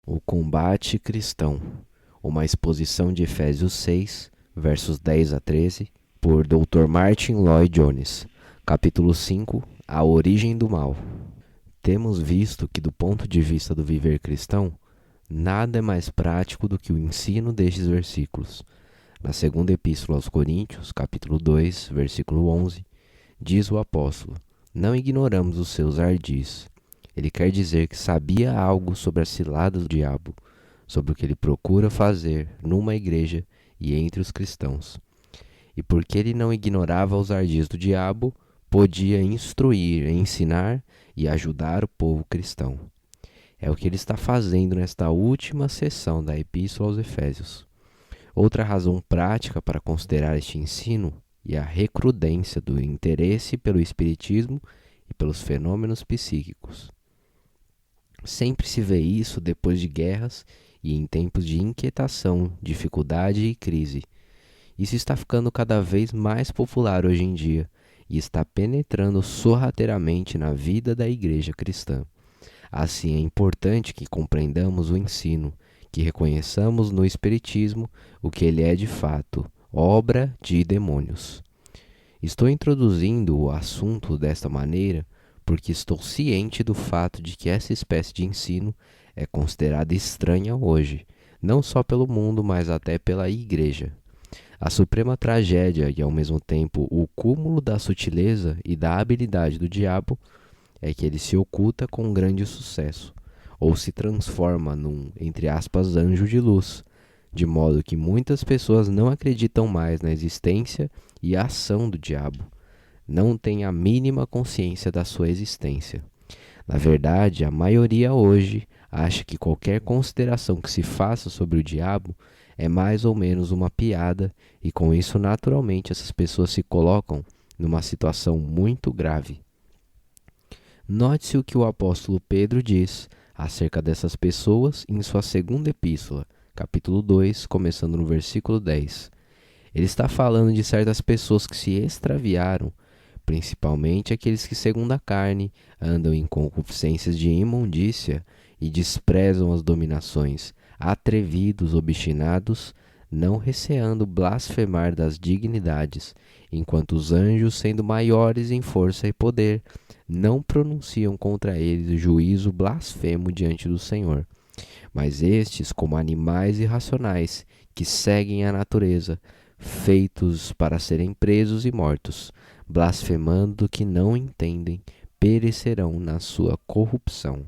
O combate cristão. Uma exposição de Efésios 6, versos 10 a 13, por Dr. Martin Lloyd Jones. Capítulo 5. A origem do mal. Temos visto que, do ponto de vista do viver cristão, nada é mais prático do que o ensino destes versículos. Na segunda epístola aos Coríntios, capítulo 2, versículo 11, diz o apóstolo: não ignoramos os seus ardis. Ele quer dizer que sabia algo sobre as ciladas do diabo, sobre o que ele procura fazer numa igreja e entre os cristãos. E porque ele não ignorava os ardis do diabo, podia instruir, ensinar e ajudar o povo cristão. É o que ele está fazendo nesta última sessão da Epístola aos Efésios. Outra razão prática para considerar este ensino é a recrudescência do interesse pelo espiritismo e pelos fenômenos psíquicos. Sempre se vê isso depois de guerras e em tempos de inquietação, dificuldade e crise. Isso está ficando cada vez mais popular hoje em dia e está penetrando sorrateiramente na vida da igreja cristã. Assim, é importante que compreendamos o ensino, que reconheçamos no Espiritismo o que ele é de fato, obra de demônios. Estou introduzindo o assunto desta maneira porque estou ciente do fato de que essa espécie de ensino é considerada estranha hoje, não só pelo mundo, mas até pela igreja. A suprema tragédia e, ao mesmo tempo, o cúmulo da sutileza e da habilidade do diabo é que ele se oculta com grande sucesso, ou se transforma num, entre aspas, anjo de luz, de modo que muitas pessoas não acreditam mais na existência e ação do diabo. Não têm a mínima consciência da sua existência. Na verdade, a maioria hoje acha que qualquer consideração que se faça sobre o diabo é mais ou menos uma piada e com isso naturalmente essas pessoas se colocam numa situação muito grave. Note-se o que o apóstolo Pedro diz acerca dessas pessoas em sua segunda epístola, capítulo 2, começando no versículo 10. Ele está falando de certas pessoas que se extraviaram, principalmente aqueles que, segundo a carne, andam em concupiscências de imundícia e desprezam as dominações, atrevidos, obstinados, não receando blasfemar das dignidades, enquanto os anjos, sendo maiores em força e poder, não pronunciam contra eles juízo blasfemo diante do Senhor. Mas estes, como animais irracionais, que seguem a natureza, feitos para serem presos e mortos, blasfemando que não entendem, perecerão na sua corrupção.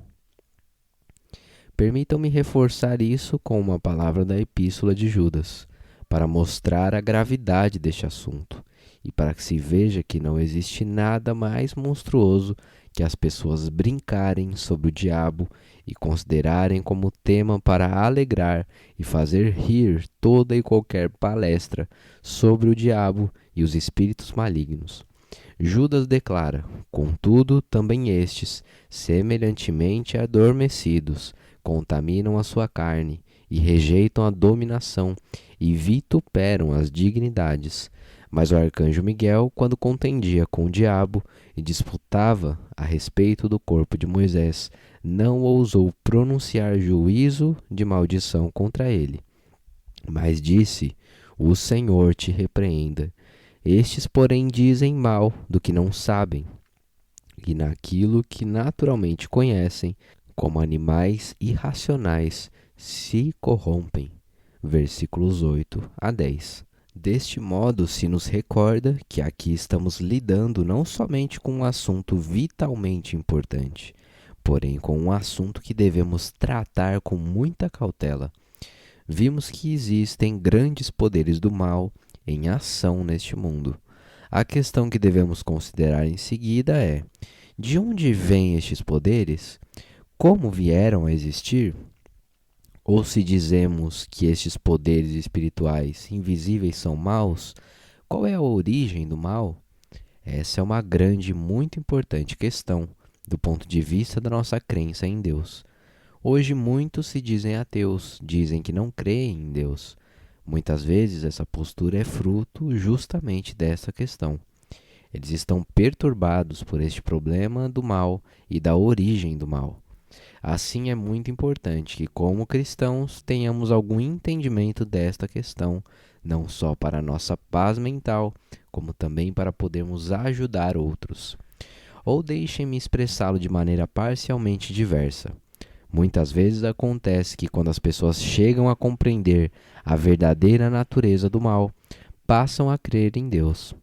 Permitam-me reforçar isso com uma palavra da Epístola de Judas, para mostrar a gravidade deste assunto e para que se veja que não existe nada mais monstruoso que as pessoas brincarem sobre o diabo e considerarem como tema para alegrar e fazer rir toda e qualquer palestra sobre o diabo e os espíritos malignos. Judas declara: contudo, também estes, semelhantemente adormecidos, contaminam a sua carne e rejeitam a dominação e vituperam as dignidades. Mas o arcanjo Miguel, quando contendia com o diabo e disputava a respeito do corpo de Moisés, não ousou pronunciar juízo de maldição contra ele, mas disse: o Senhor te repreenda. Estes, porém, dizem mal do que não sabem, e naquilo que naturalmente conhecem, como animais irracionais, se corrompem. Versículos 8 a 10. Deste modo, se nos recorda que aqui estamos lidando não somente com um assunto vitalmente importante, porém com um assunto que devemos tratar com muita cautela. Vimos que existem grandes poderes do mal em ação neste mundo. A questão que devemos considerar em seguida é: de onde vêm estes poderes? Como vieram a existir? Ou se dizemos que estes poderes espirituais invisíveis são maus, qual é a origem do mal? Essa é uma grande e muito importante questão do ponto de vista da nossa crença em Deus. Hoje muitos se dizem ateus, dizem que não creem em Deus. Muitas vezes essa postura é fruto justamente dessa questão. Eles estão perturbados por este problema do mal e da origem do mal. Assim, é muito importante que, como cristãos, tenhamos algum entendimento desta questão, não só para a nossa paz mental, como também para podermos ajudar outros. Ou deixem-me expressá-lo de maneira parcialmente diversa. Muitas vezes acontece que, quando as pessoas chegam a compreender a verdadeira natureza do mal, passam a crer em Deus.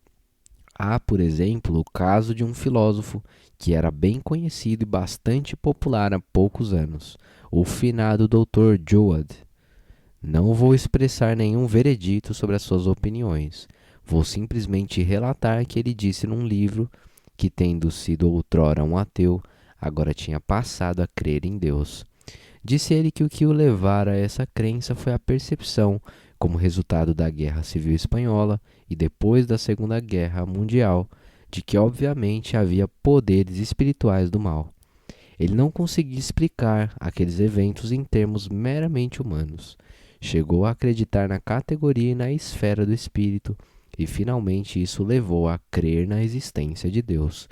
Há, por exemplo, o caso de um filósofo que era bem conhecido e bastante popular há poucos anos, o finado Dr. Joad. Não vou expressar nenhum veredito sobre as suas opiniões. Vou simplesmente relatar que ele disse num livro que, tendo sido outrora um ateu, agora tinha passado a crer em Deus. Disse ele que o que o levara a essa crença foi a percepção, como resultado da Guerra Civil Espanhola e depois da Segunda Guerra Mundial, de que obviamente havia poderes espirituais do mal. Ele não conseguia explicar aqueles eventos em termos meramente humanos. Chegou a acreditar na categoria e na esfera do espírito, e finalmente isso levou a crer na existência de Deus.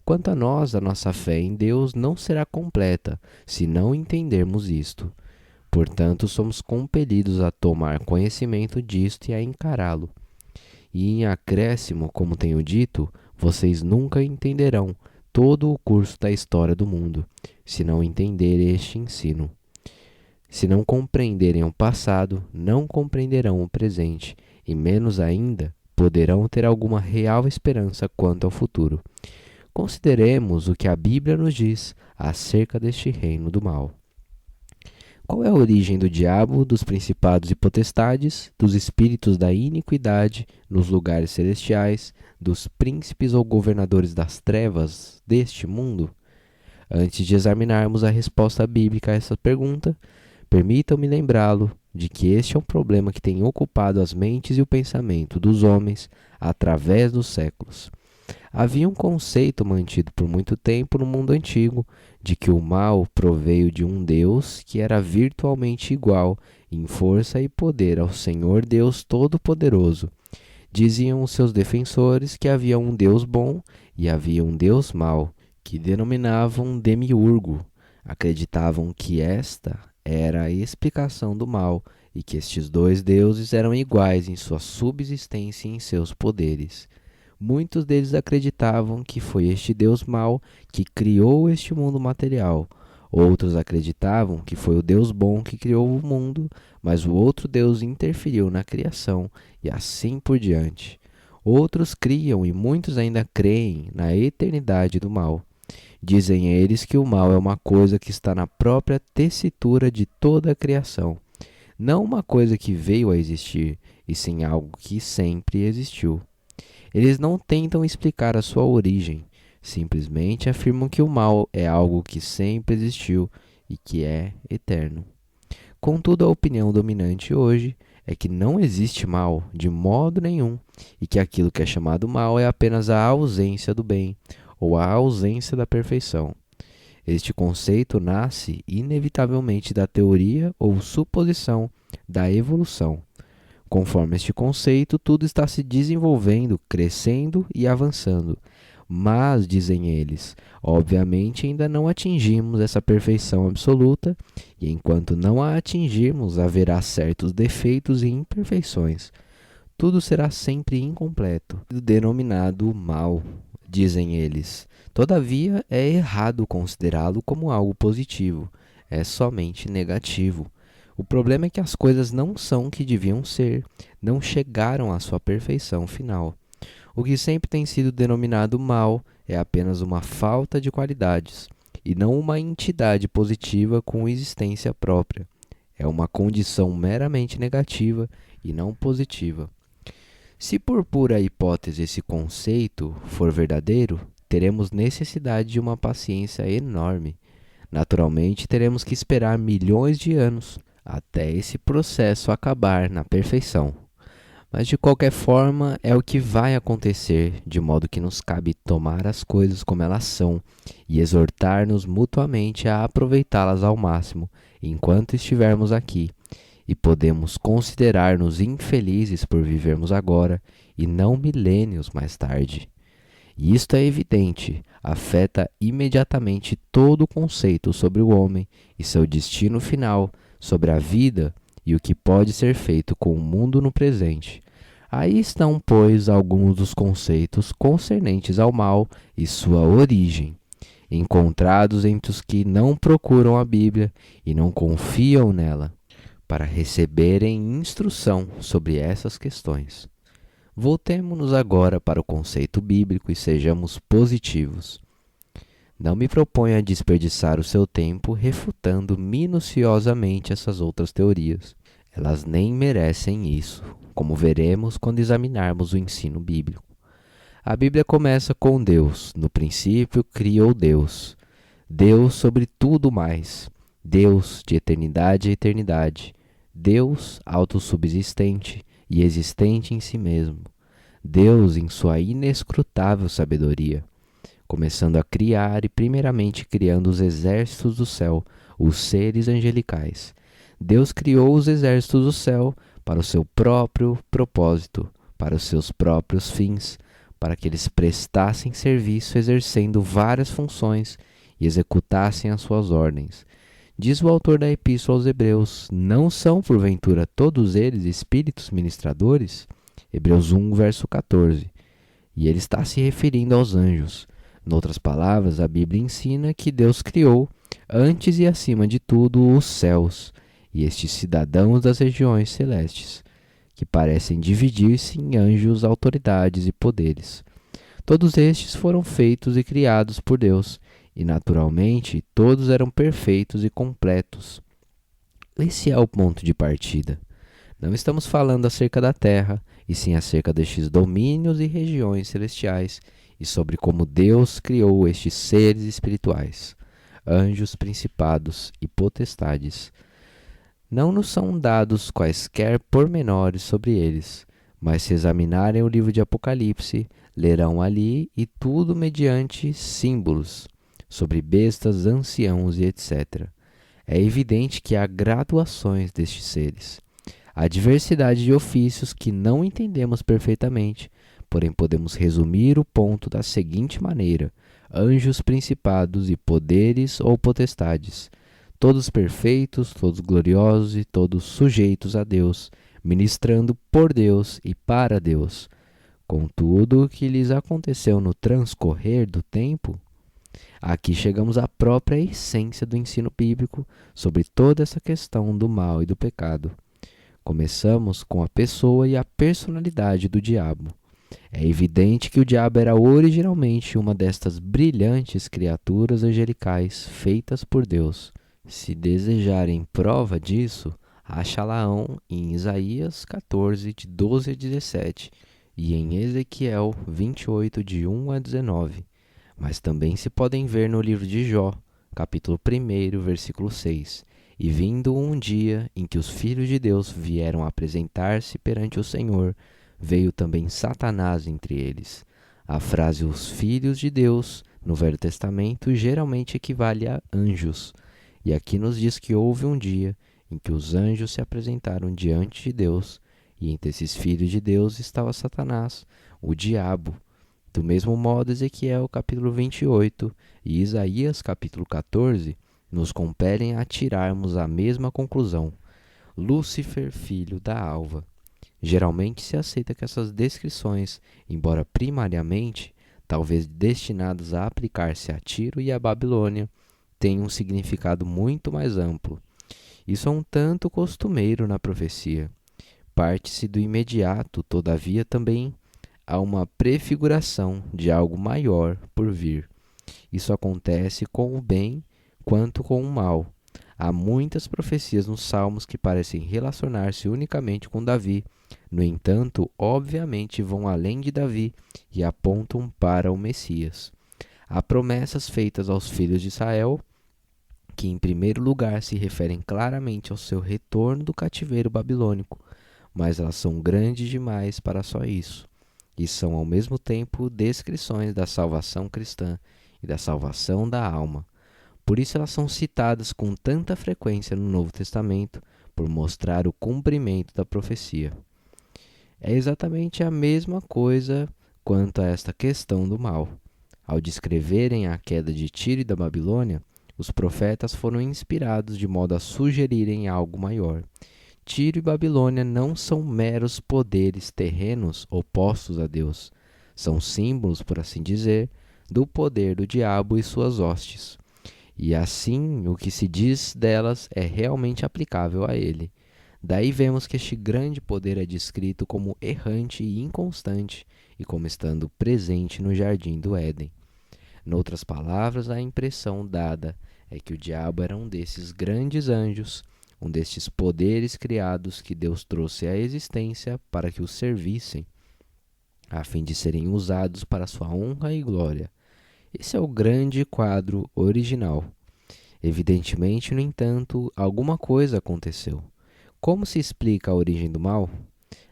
Quanto a nós, a nossa fé em Deus não será completa se não entendermos isto. Portanto, somos compelidos a tomar conhecimento disto e a encará-lo. E em acréscimo, como tenho dito, vocês nunca entenderão todo o curso da história do mundo, se não entenderem este ensino. Se não compreenderem o passado, não compreenderão o presente, e menos ainda, poderão ter alguma real esperança quanto ao futuro. Consideremos o que a Bíblia nos diz acerca deste reino do mal. Qual é a origem do diabo, dos principados e potestades, dos espíritos da iniquidade nos lugares celestiais, dos príncipes ou governadores das trevas deste mundo? Antes de examinarmos a resposta bíblica a essa pergunta, permitam-me lembrá-lo de que este é um problema que tem ocupado as mentes e o pensamento dos homens através dos séculos. Havia um conceito mantido por muito tempo no mundo antigo de que o mal proveio de um Deus que era virtualmente igual em força e poder ao Senhor Deus Todo-Poderoso. Diziam os seus defensores que havia um Deus bom e havia um Deus mau, que denominavam Demiurgo. Acreditavam que esta era a explicação do mal e que estes dois deuses eram iguais em sua subsistência e em seus poderes. Muitos deles acreditavam que foi este Deus mau que criou este mundo material. Outros acreditavam que foi o Deus bom que criou o mundo, mas o outro Deus interferiu na criação e assim por diante. Outros criam e muitos ainda creem na eternidade do mal. Dizem eles que o mal é uma coisa que está na própria tessitura de toda a criação, não uma coisa que veio a existir, e sim algo que sempre existiu. Eles não tentam explicar a sua origem, simplesmente afirmam que o mal é algo que sempre existiu e que é eterno. Contudo, a opinião dominante hoje é que não existe mal de modo nenhum e que aquilo que é chamado mal é apenas a ausência do bem ou a ausência da perfeição. Este conceito nasce inevitavelmente da teoria ou suposição da evolução. Conforme este conceito, tudo está se desenvolvendo, crescendo e avançando. Mas, dizem eles, obviamente ainda não atingimos essa perfeição absoluta, e enquanto não a atingirmos, haverá certos defeitos e imperfeições. Tudo será sempre incompleto, denominado mal, dizem eles. Todavia, é errado considerá-lo como algo positivo, é somente negativo. O problema é que as coisas não são o que deviam ser, não chegaram à sua perfeição final. O que sempre tem sido denominado mal é apenas uma falta de qualidades, e não uma entidade positiva com existência própria. É uma condição meramente negativa e não positiva. Se por pura hipótese esse conceito for verdadeiro, teremos necessidade de uma paciência enorme. Naturalmente, teremos que esperar milhões de anos até esse processo acabar na perfeição. Mas de qualquer forma é o que vai acontecer, de modo que nos cabe tomar as coisas como elas são e exortar-nos mutuamente a aproveitá-las ao máximo enquanto estivermos aqui, e podemos considerar-nos infelizes por vivermos agora e não milênios mais tarde. E isto é evidente, afeta imediatamente todo o conceito sobre o homem e seu destino final, sobre a vida e o que pode ser feito com o mundo no presente. Aí estão, pois, alguns dos conceitos concernentes ao mal e sua origem, encontrados entre os que não procuram a Bíblia e não confiam nela, para receberem instrução sobre essas questões. Voltemo-nos agora para o conceito bíblico e sejamos positivos. Não me proponho a desperdiçar o seu tempo refutando minuciosamente essas outras teorias. Elas nem merecem isso, como veremos quando examinarmos o ensino bíblico. A Bíblia começa com Deus. No princípio criou Deus. Deus sobre tudo mais. Deus de eternidade a eternidade. Deus autossubsistente e existente em si mesmo. Deus em sua inescrutável sabedoria, começando a criar e primeiramente criando os exércitos do céu, os seres angelicais. Deus criou os exércitos do céu para o seu próprio propósito, para os seus próprios fins, para que eles prestassem serviço exercendo várias funções e executassem as suas ordens. Diz o autor da Epístola aos Hebreus: não são, porventura, todos eles espíritos ministradores? Hebreus 1, verso 14. E ele está se referindo aos anjos. Noutras palavras, a Bíblia ensina que Deus criou, antes e acima de tudo, os céus, e estes cidadãos das regiões celestes, que parecem dividir-se em anjos, autoridades e poderes. Todos estes foram feitos e criados por Deus, e naturalmente todos eram perfeitos e completos. Esse é o ponto de partida. Não estamos falando acerca da Terra, e sim acerca destes domínios e regiões celestiais, e sobre como Deus criou estes seres espirituais, anjos, principados e potestades. Não nos são dados quaisquer pormenores sobre eles, mas se examinarem o livro de Apocalipse, lerão ali e tudo mediante símbolos, sobre bestas, anciãos e etc. É evidente que há graduações destes seres. Há diversidade de ofícios que não entendemos perfeitamente, porém podemos resumir o ponto da seguinte maneira: anjos, principados e poderes ou potestades, todos perfeitos, todos gloriosos e todos sujeitos a Deus, ministrando por Deus e para Deus. Contudo, o que lhes aconteceu no transcorrer do tempo? Aqui chegamos à própria essência do ensino bíblico sobre toda essa questão do mal e do pecado. Começamos com a pessoa e a personalidade do diabo. É evidente que o diabo era originalmente uma destas brilhantes criaturas angelicais feitas por Deus. Se desejarem prova disso, achá-la-ão em Isaías 14, de 12 a 17, e em Ezequiel 28, de 1 a 19. Mas também se podem ver no livro de Jó, capítulo 1, versículo 6. E vindo um dia em que os filhos de Deus vieram apresentar-se perante o Senhor, veio também Satanás entre eles. A frase os filhos de Deus, no Velho Testamento, geralmente equivale a anjos. E aqui nos diz que houve um dia em que os anjos se apresentaram diante de Deus, e entre esses filhos de Deus estava Satanás, o diabo. Do mesmo modo, Ezequiel capítulo 28 e Isaías capítulo 14 nos compelem a tirarmos a mesma conclusão: Lúcifer, filho da alva. Geralmente se aceita que essas descrições, embora primariamente, talvez destinadas a aplicar-se a Tiro e a Babilônia, tenham um significado muito mais amplo. Isso é um tanto costumeiro na profecia. Parte-se do imediato, todavia também há uma prefiguração de algo maior por vir. Isso acontece com o bem quanto com o mal. Há muitas profecias nos Salmos que parecem relacionar-se unicamente com Davi. No entanto, obviamente vão além de Davi e apontam para o Messias. Há promessas feitas aos filhos de Israel que, em primeiro lugar, se referem claramente ao seu retorno do cativeiro babilônico, mas elas são grandes demais para só isso, e são ao mesmo tempo descrições da salvação cristã e da salvação da alma. Por isso elas são citadas com tanta frequência no Novo Testamento, por mostrar o cumprimento da profecia. É exatamente a mesma coisa quanto a esta questão do mal. Ao descreverem a queda de Tiro e da Babilônia, os profetas foram inspirados de modo a sugerirem algo maior. Tiro e Babilônia não são meros poderes terrenos opostos a Deus. São símbolos, por assim dizer, do poder do diabo e suas hostes. E assim, o que se diz delas é realmente aplicável a ele. Daí vemos que este grande poder é descrito como errante e inconstante, e como estando presente no jardim do Éden. Noutras palavras, a impressão dada é que o diabo era um desses grandes anjos, um destes poderes criados que Deus trouxe à existência para que os servissem, a fim de serem usados para sua honra e glória. Esse é o grande quadro original. Evidentemente, no entanto, alguma coisa aconteceu. Como se explica a origem do mal?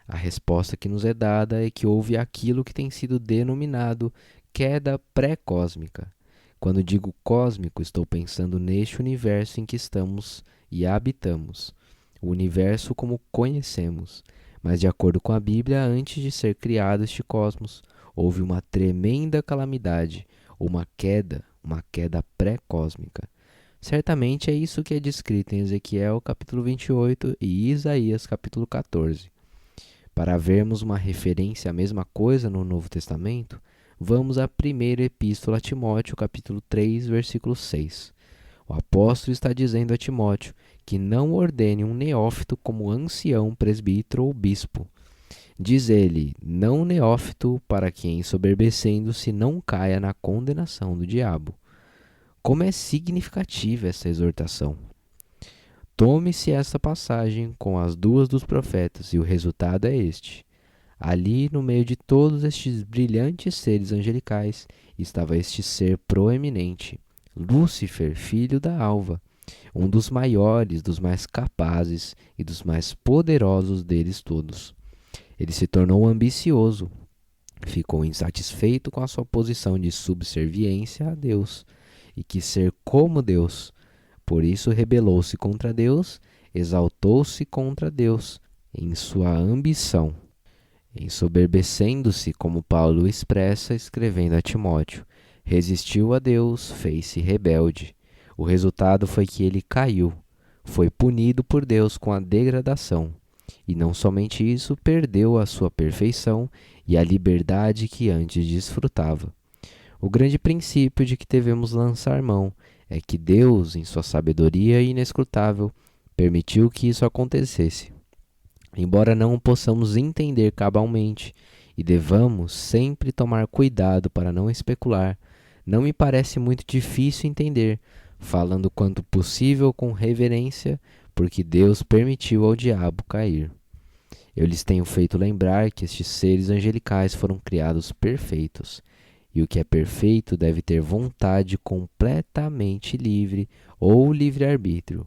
A resposta que nos é dada é que houve aquilo que tem sido denominado queda pré-cósmica. Quando digo cósmico, estou pensando neste universo em que estamos e habitamos, o universo como conhecemos. Mas, de acordo com a Bíblia, antes de ser criado este cosmos, houve uma tremenda calamidade, uma queda pré-cósmica. Certamente é isso que é descrito em Ezequiel capítulo 28 e Isaías capítulo 14. Para vermos uma referência à mesma coisa no Novo Testamento, vamos à primeira epístola a Timóteo, capítulo 3, versículo 6. O apóstolo está dizendo a Timóteo que não ordene um neófito como ancião, presbítero ou bispo. Diz ele, não neófito, para que ensoberbecendo-se não caia na condenação do diabo. Como é significativa essa exortação! Tome-se esta passagem com as duas dos profetas e o resultado é este. Ali, no meio de todos estes brilhantes seres angelicais, estava este ser proeminente, Lúcifer, filho da alva, um dos maiores, dos mais capazes e dos mais poderosos deles todos. Ele se tornou ambicioso, ficou insatisfeito com a sua posição de subserviência a Deus e quis ser como Deus. Por isso rebelou-se contra Deus, exaltou-se contra Deus em sua ambição, ensoberbecendo-se, como Paulo expressa escrevendo a Timóteo. Resistiu a Deus, fez-se rebelde. O resultado foi que ele caiu, foi punido por Deus com a degradação. E não somente isso, perdeu a sua perfeição e a liberdade que antes desfrutava. O grande princípio de que devemos lançar mão é que Deus, em sua sabedoria inescrutável, permitiu que isso acontecesse. Embora não o possamos entender cabalmente e devamos sempre tomar cuidado para não especular, não me parece muito difícil entender, falando quanto possível com reverência, porque Deus permitiu ao diabo cair. Eu lhes tenho feito lembrar que estes seres angelicais foram criados perfeitos, e o que é perfeito deve ter vontade completamente livre ou livre-arbítrio.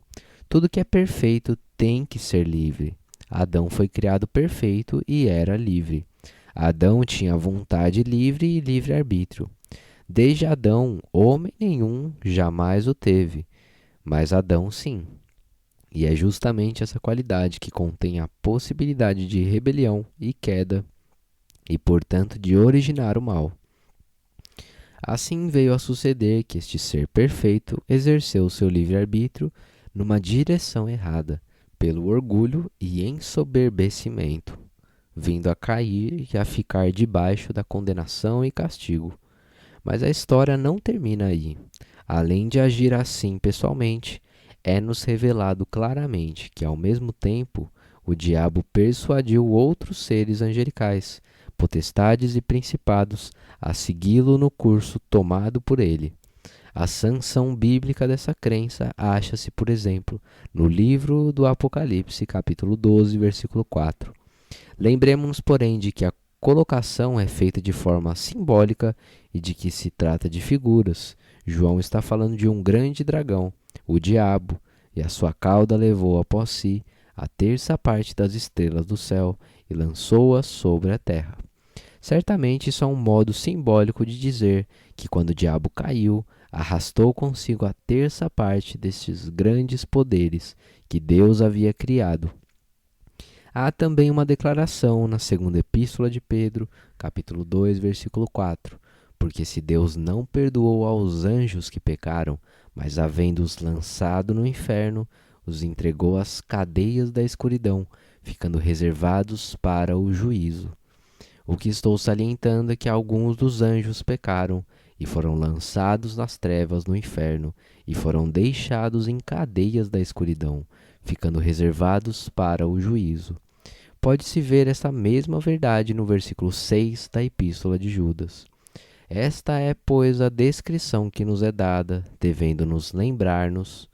Tudo que é perfeito tem que ser livre. Adão foi criado perfeito e era livre. Adão tinha vontade livre e livre-arbítrio. Desde Adão, homem nenhum jamais o teve, mas Adão sim. E é justamente essa qualidade que contém a possibilidade de rebelião e queda, e portanto de originar o mal. Assim veio a suceder que este ser perfeito exerceu seu livre-arbítrio numa direção errada, pelo orgulho e ensoberbecimento, vindo a cair e a ficar debaixo da condenação e castigo. Mas a história não termina aí. Além de agir assim pessoalmente, é-nos revelado claramente que, ao mesmo tempo, o diabo persuadiu outros seres angelicais, potestades e principados, a segui-lo no curso tomado por ele. A sanção bíblica dessa crença acha-se, por exemplo, no livro do Apocalipse, capítulo 12, versículo 4. Lembremos-nos, porém, de que a colocação é feita de forma simbólica e de que se trata de figuras. João está falando de um grande dragão, o diabo, e a sua cauda levou após si a terça parte das estrelas do céu e lançou-as sobre a terra. Certamente isso é um modo simbólico de dizer que quando o diabo caiu, arrastou consigo a terça parte destes grandes poderes que Deus havia criado. Há também uma declaração na segunda epístola de Pedro, capítulo 2, versículo 4. Porque se Deus não perdoou aos anjos que pecaram, mas havendo-os lançado no inferno, os entregou às cadeias da escuridão, ficando reservados para o juízo. O que estou salientando é que alguns dos anjos pecaram e foram lançados nas trevas no inferno e foram deixados em cadeias da escuridão, ficando reservados para o juízo. Pode-se ver essa mesma verdade no versículo 6 da Epístola de Judas. Esta é, pois, a descrição que nos é dada, devendo nos lembrar-nos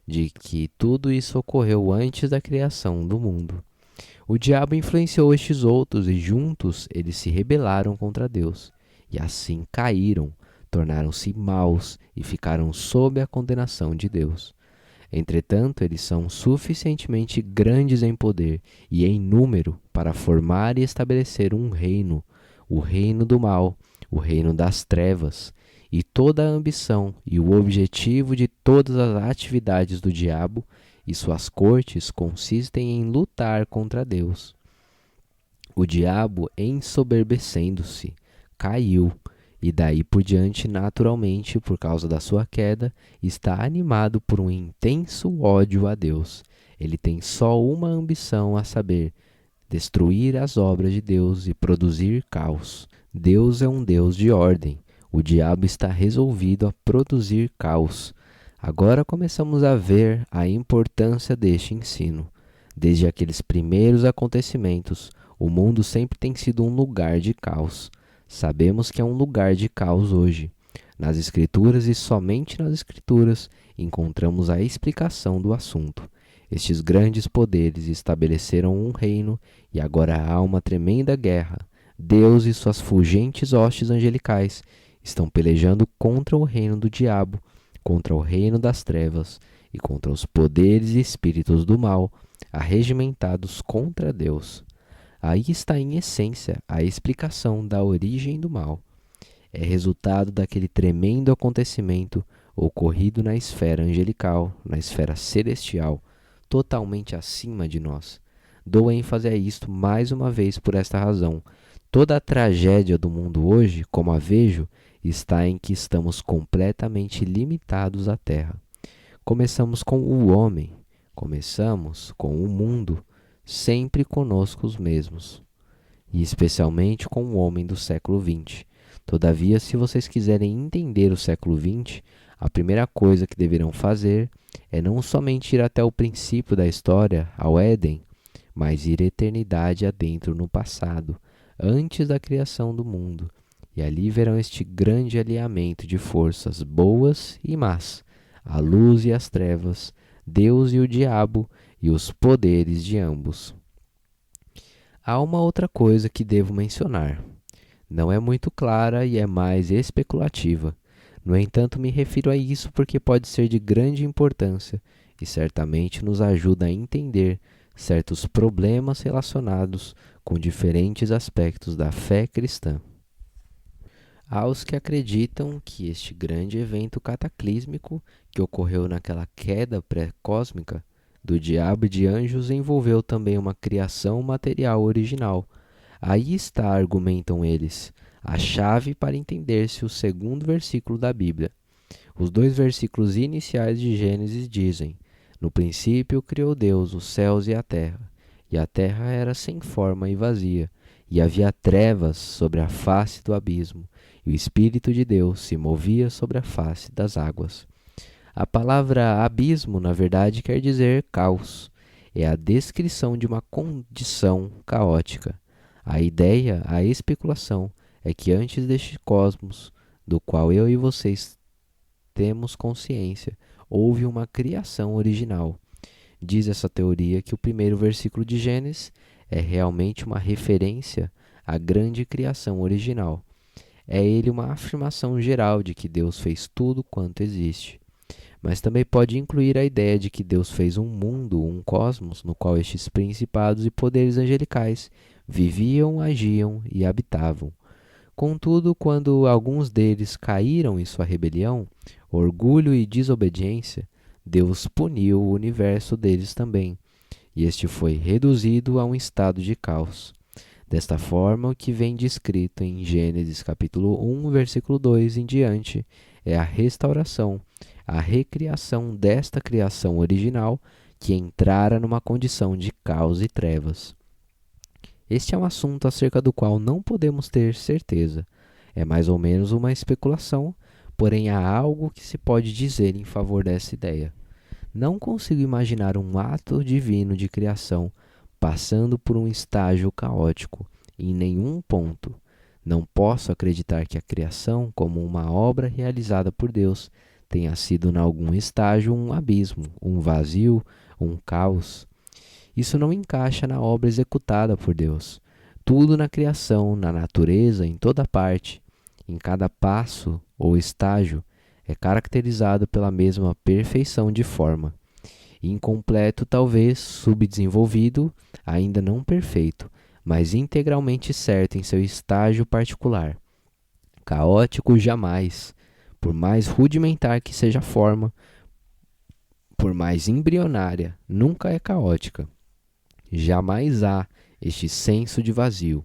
de que tudo isso ocorreu antes da criação do mundo. O diabo influenciou estes outros e juntos eles se rebelaram contra Deus, e assim caíram, tornaram-se maus e ficaram sob a condenação de Deus. Entretanto, eles são suficientemente grandes em poder e em número para formar e estabelecer um reino, o reino do mal, o reino das trevas, e toda a ambição e o objetivo de todas as atividades do diabo e suas cortes consistem em lutar contra Deus. O diabo, ensoberbecendo-se, caiu, e daí por diante, naturalmente, por causa da sua queda, está animado por um intenso ódio a Deus. Ele tem só uma ambição, a saber, destruir as obras de Deus e produzir caos. Deus é um Deus de ordem. O diabo está resolvido a produzir caos. Agora começamos a ver a importância deste ensino. Desde aqueles primeiros acontecimentos, o mundo sempre tem sido um lugar de caos. Sabemos que é um lugar de caos hoje. Nas Escrituras e somente nas Escrituras encontramos a explicação do assunto. Estes grandes poderes estabeleceram um reino e agora há uma tremenda guerra. Deus e suas fulgentes hostes angelicais estão pelejando contra o reino do diabo, contra o reino das trevas e contra os poderes e espíritos do mal, arregimentados contra Deus. Aí está em essência a explicação da origem do mal. É resultado daquele tremendo acontecimento ocorrido na esfera angelical, na esfera celestial, totalmente acima de nós. Dou ênfase a isto mais uma vez por esta razão. Toda a tragédia do mundo hoje, como a vejo, está em que estamos completamente limitados à Terra. Começamos com o homem, começamos com o mundo, sempre conosco os mesmos, e especialmente com o homem do século XX. Todavia, se vocês quiserem entender o século XX, a primeira coisa que deverão fazer é não somente ir até o princípio da história, ao Éden, mas ir eternidade adentro no passado, antes da criação do mundo, e ali verão este grande alinhamento de forças boas e más, a luz e as trevas, Deus e o diabo e os poderes de ambos. Há uma outra coisa que devo mencionar. Não é muito clara e é mais especulativa. No entanto, me refiro a isso porque pode ser de grande importância e certamente nos ajuda a entender certos problemas relacionados com diferentes aspectos da fé cristã. Há os que acreditam que este grande evento cataclísmico que ocorreu naquela queda pré-cósmica do diabo e de anjos envolveu também uma criação material original. Aí está, argumentam eles, a chave para entender-se o segundo versículo da Bíblia. Os dois versículos iniciais de Gênesis dizem: No princípio criou Deus os céus e a terra era sem forma e vazia, e havia trevas sobre a face do abismo, e o Espírito de Deus se movia sobre a face das águas. A palavra abismo, na verdade, quer dizer caos. É a descrição de uma condição caótica. A ideia, a especulação, é que antes deste cosmos, do qual eu e vocês temos consciência, houve uma criação original. Diz essa teoria que o primeiro versículo de Gênesis é realmente uma referência à grande criação original. É ele uma afirmação geral de que Deus fez tudo quanto existe. Mas também pode incluir a ideia de que Deus fez um mundo, um cosmos, no qual estes principados e poderes angelicais viviam, agiam e habitavam. Contudo, quando alguns deles caíram em sua rebelião, orgulho e desobediência, Deus puniu o universo deles também, e este foi reduzido a um estado de caos. Desta forma, o que vem descrito em Gênesis capítulo 1, versículo 2 em diante, é a restauração, a recriação desta criação original que entrara numa condição de caos e trevas. Este é um assunto acerca do qual não podemos ter certeza. É mais ou menos uma especulação, porém há algo que se pode dizer em favor dessa ideia. Não consigo imaginar um ato divino de criação passando por um estágio caótico em nenhum ponto. Não posso acreditar que a criação, como uma obra realizada por Deus, tenha sido em algum estágio um abismo, um vazio, um caos. Isso não encaixa na obra executada por Deus. Tudo na criação, na natureza, em toda parte, em cada passo ou estágio, é caracterizado pela mesma perfeição de forma. Incompleto, talvez, subdesenvolvido, ainda não perfeito, mas integralmente certo em seu estágio particular. Caótico jamais, por mais rudimentar que seja a forma, por mais embrionária, nunca é caótica. Jamais há este senso de vazio.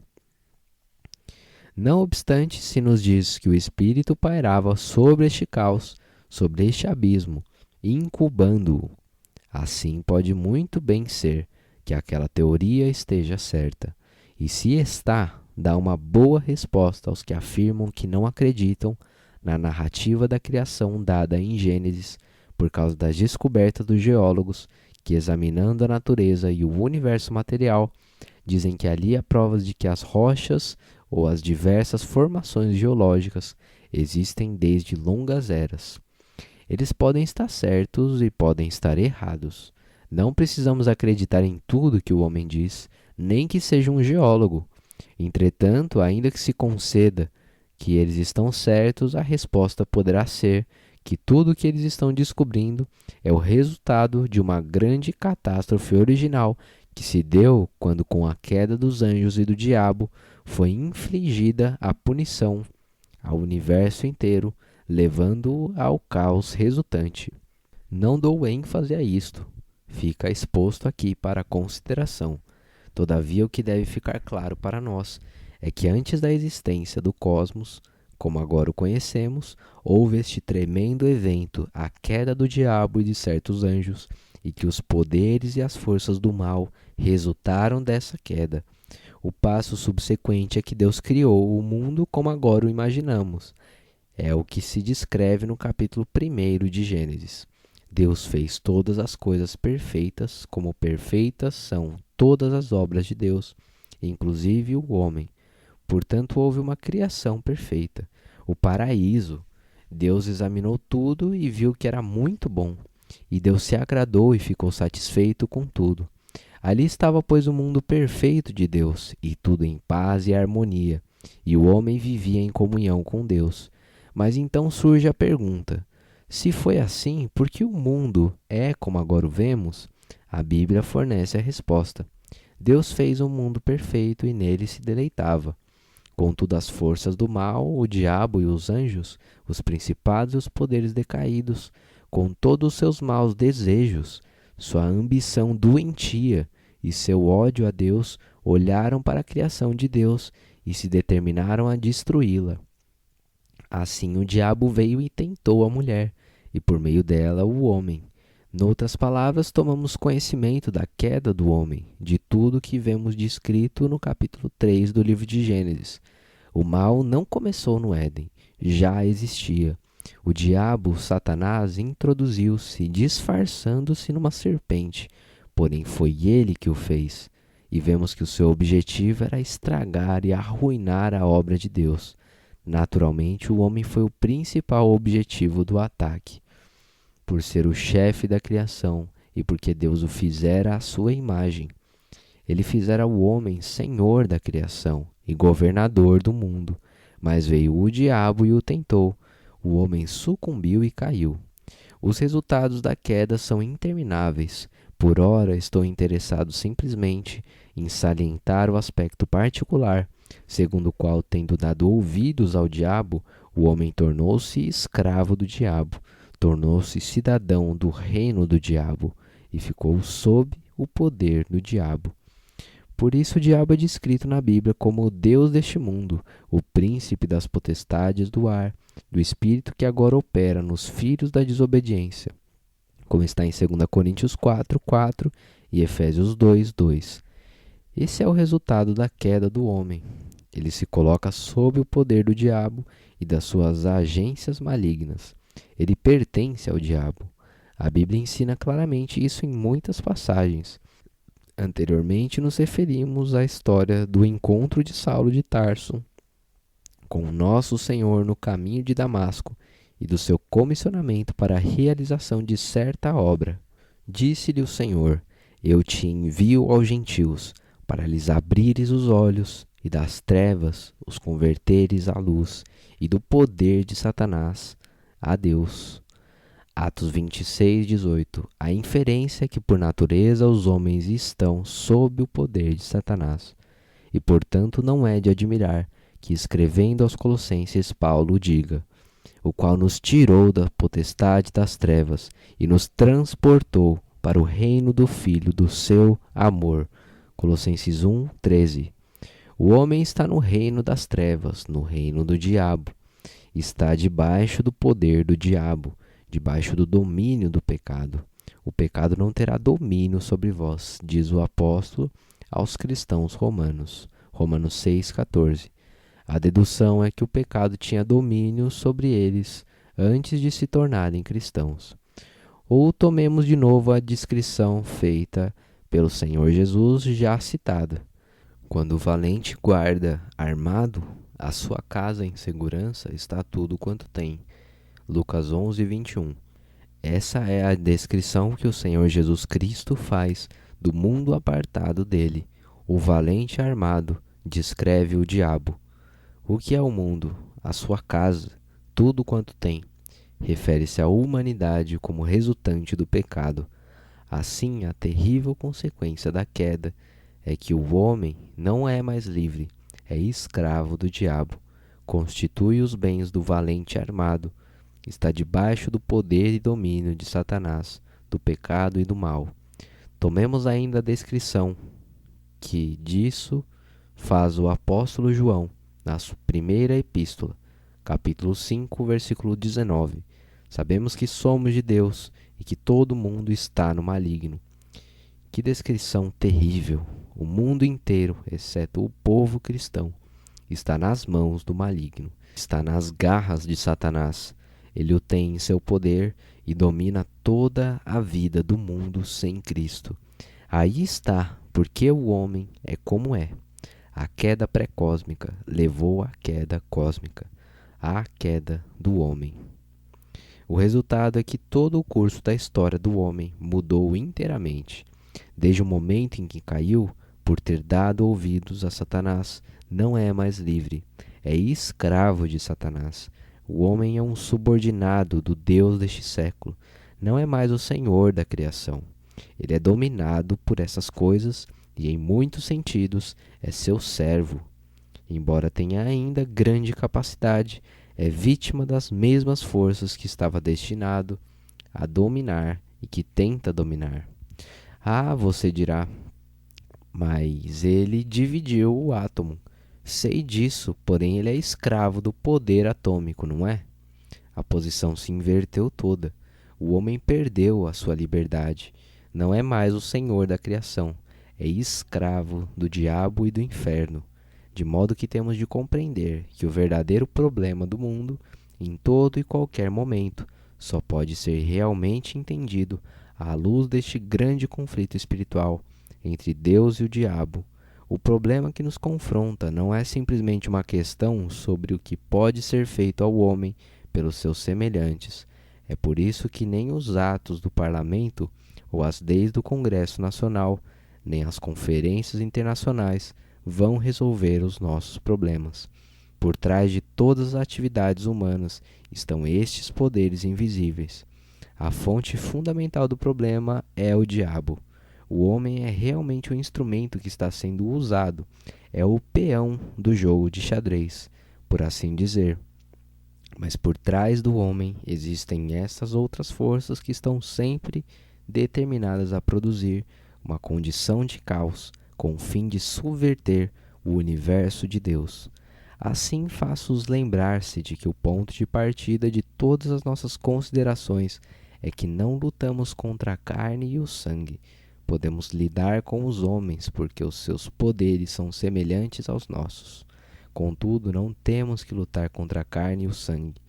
Não obstante, se nos diz que o Espírito pairava sobre este caos, sobre este abismo, incubando-o. Assim pode muito bem ser que aquela teoria esteja certa. E se está, dá uma boa resposta aos que afirmam que não acreditam na narrativa da criação dada em Gênesis por causa das descobertas dos geólogos que, examinando a natureza e o universo material, dizem que ali há provas de que as rochas ou as diversas formações geológicas existem desde longas eras. Eles podem estar certos e podem estar errados. Não precisamos acreditar em tudo que o homem diz, nem que seja um geólogo. Entretanto, ainda que se conceda que eles estão certos, a resposta poderá ser que tudo o que eles estão descobrindo é o resultado de uma grande catástrofe original que se deu quando, com a queda dos anjos e do diabo, foi infligida a punição ao universo inteiro, levando-o ao caos resultante. Não dou ênfase a isto, fica exposto aqui para consideração. Todavia, o que deve ficar claro para nós é que antes da existência do cosmos, como agora o conhecemos, houve este tremendo evento, a queda do diabo e de certos anjos, e que os poderes e as forças do mal resultaram dessa queda. O passo subsequente é que Deus criou o mundo como agora o imaginamos. É o que se descreve no capítulo 1 de Gênesis. Deus fez todas as coisas perfeitas, como perfeitas são todas as obras de Deus, inclusive o homem. Portanto, houve uma criação perfeita. O paraíso. Deus examinou tudo e viu que era muito bom. E Deus se agradou e ficou satisfeito com tudo. Ali estava, pois, o mundo perfeito de Deus, e tudo em paz e harmonia. E o homem vivia em comunhão com Deus. Mas então surge a pergunta: se foi assim, por que o mundo é como agora o vemos? A Bíblia fornece a resposta. Deus fez um mundo perfeito e nele se deleitava. Contudo, as forças do mal, o diabo e os anjos, os principados e os poderes decaídos, com todos os seus maus desejos, sua ambição doentia e seu ódio a Deus, olharam para a criação de Deus e se determinaram a destruí-la. Assim o diabo veio e tentou a mulher, e por meio dela o homem. Noutras palavras, tomamos conhecimento da queda do homem, de tudo que vemos descrito no capítulo 3 do livro de Gênesis. O mal não começou no Éden, já existia. O diabo, Satanás, introduziu-se, disfarçando-se numa serpente, porém foi ele que o fez. E vemos que o seu objetivo era estragar e arruinar a obra de Deus. Naturalmente, o homem foi o principal objetivo do ataque. Por ser o chefe da criação e porque Deus o fizera à sua imagem. Ele fizera o homem senhor da criação e governador do mundo. Mas veio o diabo e o tentou. O homem sucumbiu e caiu. Os resultados da queda são intermináveis. Por ora, estou interessado simplesmente em salientar o aspecto particular, segundo o qual, tendo dado ouvidos ao diabo, o homem tornou-se escravo do diabo, tornou-se cidadão do reino do diabo e ficou sob o poder do diabo. Por isso o diabo é descrito na Bíblia como o Deus deste mundo, o príncipe das potestades do ar, do espírito que agora opera nos filhos da desobediência, como está em 2 Coríntios 4:4 e Efésios 2:2. Esse é o resultado da queda do homem. Ele se coloca sob o poder do diabo e das suas agências malignas. Ele pertence ao diabo. A Bíblia ensina claramente isso em muitas passagens. Anteriormente, nos referimos à história do encontro de Saulo de Tarso com nosso Senhor no caminho de Damasco e do seu comissionamento para a realização de certa obra. Disse-lhe o Senhor: Eu te envio aos gentios, para lhes abrires os olhos, e das trevas os converteres à luz, e do poder de Satanás a Deus. Atos 26:18. A inferência é que por natureza os homens estão sob o poder de Satanás, e portanto não é de admirar que, escrevendo aos Colossenses, Paulo diga: o qual nos tirou da potestade das trevas e nos transportou para o reino do Filho do seu amor. Colossenses 1:13. O homem está no reino das trevas, no reino do diabo. Está debaixo do poder do diabo, debaixo do domínio do pecado. O pecado não terá domínio sobre vós, diz o apóstolo aos cristãos romanos. Romanos 6:14. A dedução é que o pecado tinha domínio sobre eles antes de se tornarem cristãos. Ou tomemos de novo a descrição feita pelo Senhor Jesus já citada. Quando o valente guarda armado a sua casa em segurança, está tudo quanto tem. Lucas 11:21. Essa é a descrição que o Senhor Jesus Cristo faz do mundo apartado dele. O valente armado descreve o diabo. O que é o mundo? A sua casa, tudo quanto tem. Refere-se à humanidade como resultante do pecado. Assim, a terrível consequência da queda é que o homem não é mais livre, é escravo do diabo, constitui os bens do valente armado, está debaixo do poder e domínio de Satanás, do pecado e do mal. Tomemos ainda a descrição que disso faz o apóstolo João na sua primeira epístola, capítulo 5, versículo 19. Sabemos que somos de Deus e que todo mundo está no maligno. Que descrição terrível! O mundo inteiro, exceto o povo cristão, está nas mãos do maligno, está nas garras de Satanás. Ele o tem em seu poder e domina toda a vida do mundo sem Cristo. Aí está, porque o homem é como é. A queda pré-cósmica levou à queda cósmica, à queda do homem. O resultado é que todo o curso da história do homem mudou inteiramente. Desde o momento em que caiu, por ter dado ouvidos a Satanás, não é mais livre, é escravo de Satanás. O homem é um subordinado do Deus deste século, não é mais o Senhor da criação. Ele é dominado por essas coisas e, em muitos sentidos, é seu servo. Embora tenha ainda grande capacidade, é vítima das mesmas forças que estava destinado a dominar e que tenta dominar. Ah, você dirá, mas ele dividiu o átomo. Sei disso, porém ele é escravo do poder atômico, não é? A posição se inverteu toda. O homem perdeu a sua liberdade. Não é mais o senhor da criação. É escravo do diabo e do inferno. De modo que temos de compreender que o verdadeiro problema do mundo, em todo e qualquer momento, só pode ser realmente entendido à luz deste grande conflito espiritual entre Deus e o diabo. O problema que nos confronta não é simplesmente uma questão sobre o que pode ser feito ao homem pelos seus semelhantes. É por isso que nem os atos do parlamento ou as leis do Congresso Nacional, nem as conferências internacionais vão resolver os nossos problemas. Por trás de todas as atividades humanas estão estes poderes invisíveis. A fonte fundamental do problema é o diabo. O homem é realmente o instrumento que está sendo usado, é o peão do jogo de xadrez, por assim dizer. Mas por trás do homem existem essas outras forças que estão sempre determinadas a produzir uma condição de caos, com o fim de subverter o universo de Deus. Assim faço-os lembrar-se de que o ponto de partida de todas as nossas considerações é que não lutamos contra a carne e o sangue. Podemos lidar com os homens, porque os seus poderes são semelhantes aos nossos. Contudo, não temos que lutar contra a carne e o sangue,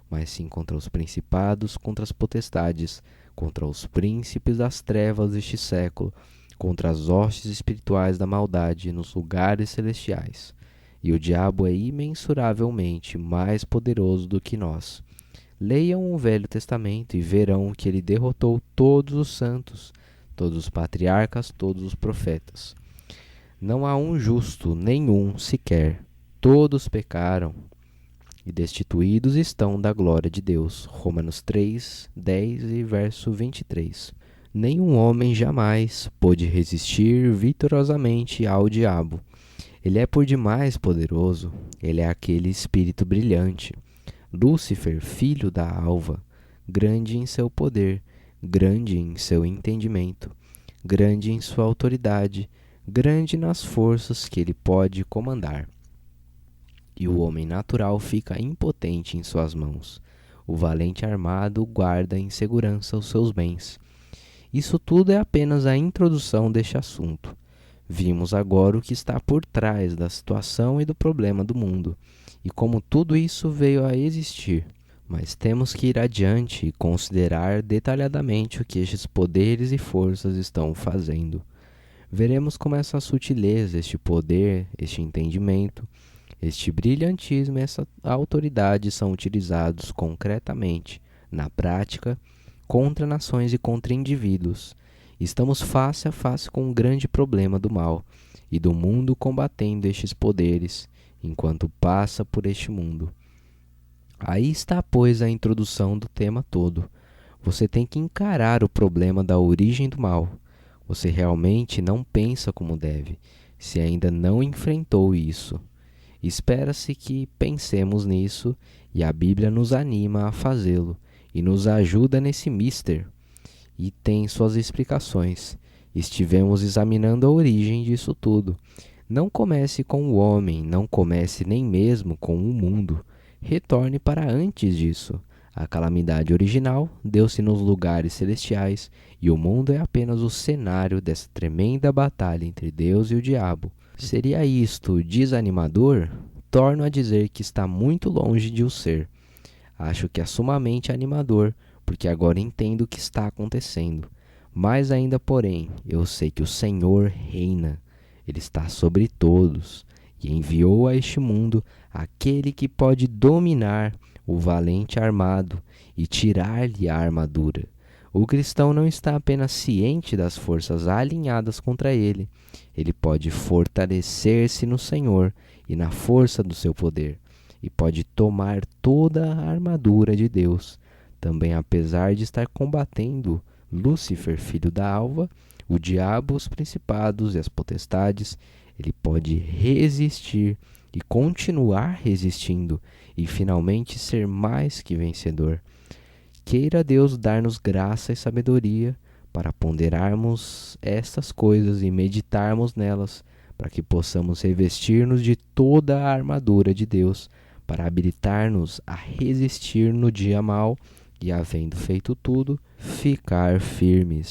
mas sim contra os principados, contra as potestades, contra os príncipes das trevas deste século, contra as hostes espirituais da maldade nos lugares celestiais. E o diabo é imensuravelmente mais poderoso do que nós. Leiam o Velho Testamento e verão que ele derrotou todos os santos, todos os patriarcas, todos os profetas. Não há um justo, nenhum sequer. Todos pecaram e destituídos estão da glória de Deus. Romanos 3, 10 e verso 23. Nenhum homem jamais pôde resistir vitoriosamente ao diabo. Ele é por demais poderoso, ele é aquele espírito brilhante. Lúcifer, filho da alva, grande em seu poder, grande em seu entendimento, grande em sua autoridade, grande nas forças que ele pode comandar. E o homem natural fica impotente em suas mãos. O valente armado guarda em segurança os seus bens. Isso tudo é apenas a introdução deste assunto. Vimos agora o que está por trás da situação e do problema do mundo, e como tudo isso veio a existir. Mas temos que ir adiante e considerar detalhadamente o que estes poderes e forças estão fazendo. Veremos como essa sutileza, este poder, este entendimento, este brilhantismo e essa autoridade são utilizados concretamente, na prática, contra nações e contra indivíduos. Estamos face a face com um grande problema do mal e do mundo combatendo estes poderes, enquanto passa por este mundo. Aí está, pois, a introdução do tema todo. Você tem que encarar o problema da origem do mal. Você realmente não pensa como deve, se ainda não enfrentou isso. Espera-se que pensemos nisso e a Bíblia nos anima a fazê-lo e nos ajuda nesse mister. E tem suas explicações. Estivemos examinando a origem disso tudo. Não comece com o homem, não comece nem mesmo com o mundo. Retorne para antes disso. A calamidade original deu-se nos lugares celestiais e o mundo é apenas o cenário dessa tremenda batalha entre Deus e o diabo. Seria isto desanimador? Torno a dizer que está muito longe de o ser. Acho que é sumamente animador, porque agora entendo o que está acontecendo. Mais ainda, porém, eu sei que o Senhor reina. Ele está sobre todos e enviou a este mundo aquele que pode dominar o valente armado e tirar-lhe a armadura. O cristão não está apenas ciente das forças alinhadas contra ele. Ele pode fortalecer-se no Senhor e na força do seu poder, e pode tomar toda a armadura de Deus. Também, apesar de estar combatendo Lúcifer, filho da alva, o diabo, os principados e as potestades, ele pode resistir e continuar resistindo e finalmente ser mais que vencedor. Queira Deus dar-nos graça e sabedoria para ponderarmos estas coisas e meditarmos nelas, para que possamos revestir-nos de toda a armadura de Deus, para habilitar-nos a resistir no dia mau e, havendo feito tudo, ficar firmes.